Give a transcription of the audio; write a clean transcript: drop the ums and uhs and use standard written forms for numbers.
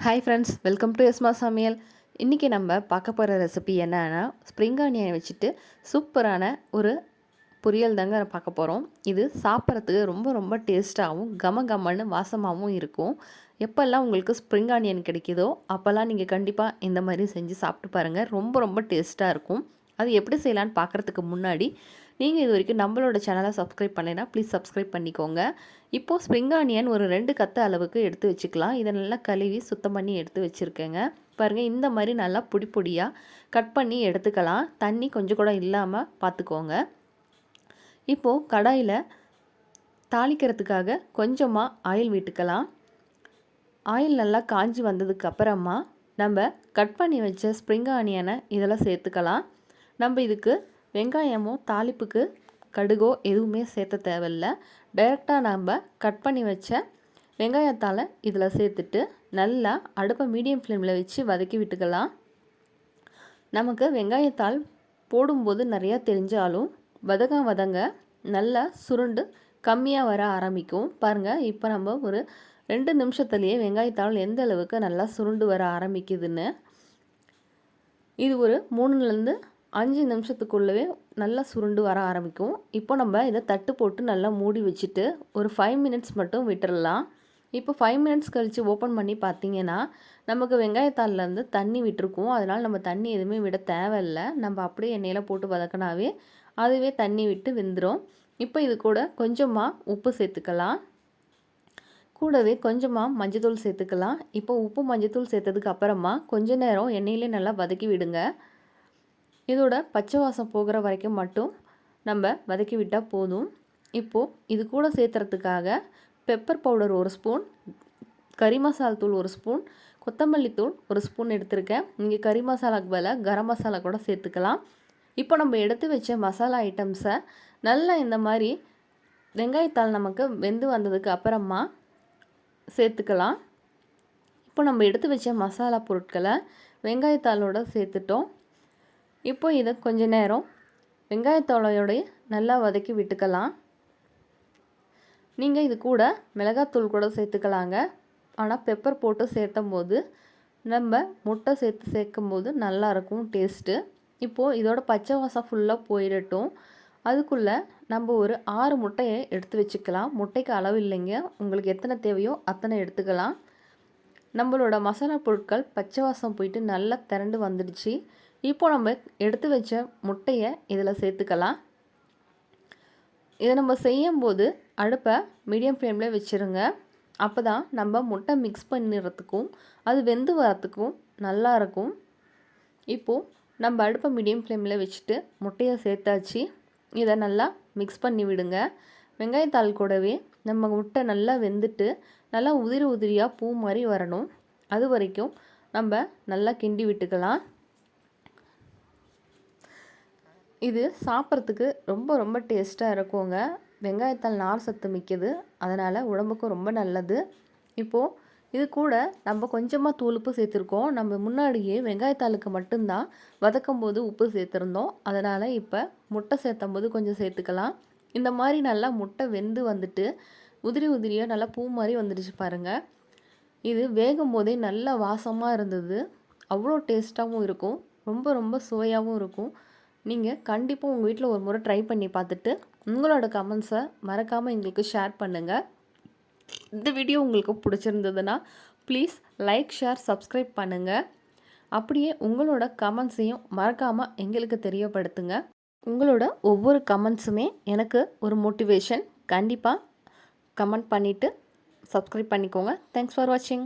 Hi friends, welcome to எஸ்மா சமையல். இன்றைக்கி நம்ம பார்க்க போகிற ரெசிபி என்னன்னா, ஸ்ப்ரிங் ஆனியனை வச்சுட்டு சூப்பரான ஒரு பொரியல் தாங்க பார்க்க போகிறோம். இது சாப்பிட்றதுக்கு ரொம்ப ரொம்ப டேஸ்ட்டாகவும் கமன்னு வாசமாகவும் இருக்கும். எப்போல்லாம் உங்களுக்கு ஸ்ப்ரிங் ஆனியன் கிடைக்குதோ அப்போல்லாம் நீங்கள் கண்டிப்பாக இந்த மாதிரி செஞ்சு சாப்பிட்டு பாருங்கள். ரொம்ப ரொம்ப டேஸ்ட்டாக இருக்கும். அது எப்படி செய்யலான்னு பார்க்குறதுக்கு முன்னாடி நீங்கள் இது வரைக்கும் நம்மளோட சேனலை சப்ஸ்கிரைப் பண்ணலைன்னா ப்ளீஸ் சப்ஸ்கிரைப் பண்ணிக்கோங்க. இப்போது ஸ்ப்ரிங் ஆனியன் ஒரு 2 கத்த அளவுக்கு எடுத்து வச்சுக்கலாம். இதை நல்லா கழுவி சுத்தம் பண்ணி எடுத்து வச்சுருக்கேங்க. பாருங்கள், இந்த மாதிரி நல்லா பொடி பொடியாக கட் பண்ணி எடுத்துக்கலாம். தண்ணி கொஞ்சம் கூட இல்லாமல் பார்த்துக்கோங்க. இப்போது கடாயில் தாளிக்கிறதுக்காக கொஞ்சமாக ஆயில் விட்டுக்கலாம். ஆயில் நல்லா காஞ்சி வந்ததுக்கு அப்புறமா நம்ம கட் பண்ணி வச்ச ஸ்ப்ரிங் ஆனியனை இதெல்லாம் சேர்த்துக்கலாம். நம்ம இதுக்கு வெங்காயமோ தாளிப்புக்கு கடுகோ எதுவுமே சேர்த்த தேவையில்லை. டைரெக்டாக நம்ம கட் பண்ணி வச்ச வெங்காயத்தால் இதில் சேர்த்துட்டு நல்லா அடுப்பை மீடியம் ஃப்ளேமில் வச்சு வதக்கி விட்டுக்கலாம். நமக்கு வெங்காயத்தால் போடும்போது நிறையா தெரிஞ்சாலும் வதங்க நல்லா சுருண்டு கம்மியாக வர ஆரம்பிக்கும். பாருங்கள், இப்போ நம்ம ஒரு 2 நிமிஷத்துலேயே வெங்காயத்தால் எந்த அளவுக்கு நல்லா சுருண்டு வர ஆரம்பிக்குதுன்னு. இது ஒரு 3லேருந்து 5 நிமிஷத்துக்குள்ளவே நல்லா சுருண்டு வர ஆரம்பிக்கும். இப்போ நம்ம இதை தட்டு போட்டு நல்லா மூடி வச்சுட்டு ஒரு 5 மினிட்ஸ் மட்டும் விட்டுடலாம். இப்போ 5 மினிட்ஸ் கழித்து ஓப்பன் பண்ணி பார்த்தீங்கன்னா நமக்கு வெங்காயத்தாள்லேருந்து தண்ணி விட்டுருக்கும். அதனால் நம்ம தண்ணி எதுவுமே விட தேவையில்லை. நம்ம அப்படியே எண்ணெயில் போட்டு வதக்கினாவே அதுவே தண்ணி விட்டு வெந்துடும். இப்போ இது கூட கொஞ்சமாக உப்பு சேர்த்துக்கலாம். கூடவே கொஞ்சமாக மஞ்சத்தூள் சேர்த்துக்கலாம். இப்போ உப்பு மஞ்சத்தூள் சேர்த்ததுக்கு அப்புறமா கொஞ்ச நேரம் எண்ணெயிலே நல்லா வதக்கி விடுங்க. இதோட பச்சை வாசம் போகிற வரைக்கும் மட்டும் நம்ம வதக்கி விட்டால் போதும். இப்போது இது கூட சேர்த்துறதுக்காக பெப்பர் பவுடர் 1 ஸ்பூன், கறி மசால் தூள் 1 ஸ்பூன், கொத்தமல்லி தூள் 1 ஸ்பூன் எடுத்திருக்கேன். நீங்கள் கறி மசாலாக்கு பதிலாக கரம் மசாலா கூட சேர்த்துக்கலாம். இப்போ நம்ம எடுத்து வச்ச மசாலா ஐட்டம்ஸை நல்லா இந்த மாதிரி வெங்காயத்தாள் நமக்கு வெந்து வந்ததுக்கு அப்புறமா சேர்த்துக்கலாம். இப்போ நம்ம எடுத்து வச்ச மசாலா பொருட்களை வெங்காயத்தாளோடு சேர்த்துட்டோம். இப்போ இதை கொஞ்ச நேரம் வெங்காயத்தோலையோடைய நல்லா வதக்கி விட்டுக்கலாம். நீங்கள் இது கூட மிளகாத்தூள் கூட சேர்த்துக்கலாங்க. ஆனால் பெப்பர் போட்டு சேர்த்தும் போது நம்ம முட்டை சேர்க்கும்போது நல்லாயிருக்கும் டேஸ்ட்டு. இப்போது இதோட பச்சை வாசம் ஃபுல்லாக போயிடட்டும். அதுக்குள்ளே நம்ம ஒரு 6 முட்டையை எடுத்து வச்சுக்கலாம். முட்டைக்கு அளவு இல்லைங்க, உங்களுக்கு எத்தனை தேவையோ அத்தனை எடுத்துக்கலாம். நம்மளோட மசாலா பொருட்கள் பச்சை வாசம் போயிட்டு நல்லா திரண்டு வந்துடுச்சு. இப்போ நம்ம எடுத்து வச்ச முட்டையை இதில் சேர்த்துக்கலாம். இதை நம்ம செய்யும்போது அடுப்பை மீடியம் ஃப்ளேமில் வச்சுருங்க. அப்போ தான் நம்ம முட்டை மிக்ஸ் பண்ணிடுறதுக்கும் அது வெந்து வரத்துக்கும் நல்லாயிருக்கும். இப்போது நம்ம அடுப்பை மீடியம் ஃப்ளேமில் வச்சுட்டு முட்டையை சேர்த்தாச்சு. இதை நல்லா மிக்ஸ் பண்ணி விடுங்க. வெங்காயத்தாள் கூடவே நம்ம முட்டை நல்லா வெந்துட்டு நல்லா உதிரியாக பூ மாதிரி வரணும். அது வரைக்கும் நம்ம நல்லா கிண்டி விட்டுக்கலாம். இது சாப்பிட்றதுக்கு ரொம்ப ரொம்ப டேஸ்ட்டாக இருக்குங்க. வெங்காயத்தால் நார் சத்து மிக்கது, அதனால் உடம்புக்கும் ரொம்ப நல்லது. இப்போது இது கூட நம்ம கொஞ்சமாக தூளுப்பு சேர்த்துருக்கோம். நம்ம முன்னாடியே வெங்காயத்தாளுக்கு மட்டும்தான் வதக்கும் போது உப்பு சேர்த்துருந்தோம். அதனால் இப்போ முட்டை சேர்த்தும் போது கொஞ்சம் சேர்த்துக்கலாம். இந்த மாதிரி நல்லா முட்டை வெந்து வந்துட்டு உதிரியாக நல்லா பூ மாதிரி வந்துடுச்சு பாருங்கள். இது வேகும் போதே நல்ல வாசமாக இருந்தது. அவ்வளோ டேஸ்ட்டாகவும் இருக்கும், ரொம்ப ரொம்ப சுவையாகவும் இருக்கும். நீங்கள் கண்டிப்பாக உங்கள் வீட்டில் ஒரு முறை ட்ரை பண்ணி பார்த்துட்டு உங்களோட கமெண்ட்ஸை மறக்காமல் எங்களுக்கு ஷேர் பண்ணுங்கள். இந்த வீடியோ உங்களுக்கு பிடிச்சிருந்ததுன்னா ப்ளீஸ் லைக், ஷேர், சப்ஸ்கிரைப் பண்ணுங்கள். அப்படியே உங்களோட கமெண்ட்ஸையும் மறக்காமல் எங்களுக்கு தெரியப்படுத்துங்க. உங்களோட ஒவ்வொரு கமெண்ட்ஸுமே எனக்கு ஒரு மோட்டிவேஷன். கண்டிப்பாக கமெண்ட் பண்ணிவிட்டு சப்ஸ்கிரைப் பண்ணிக்கோங்க. தேங்க்ஸ் ஃபார் வாட்சிங்.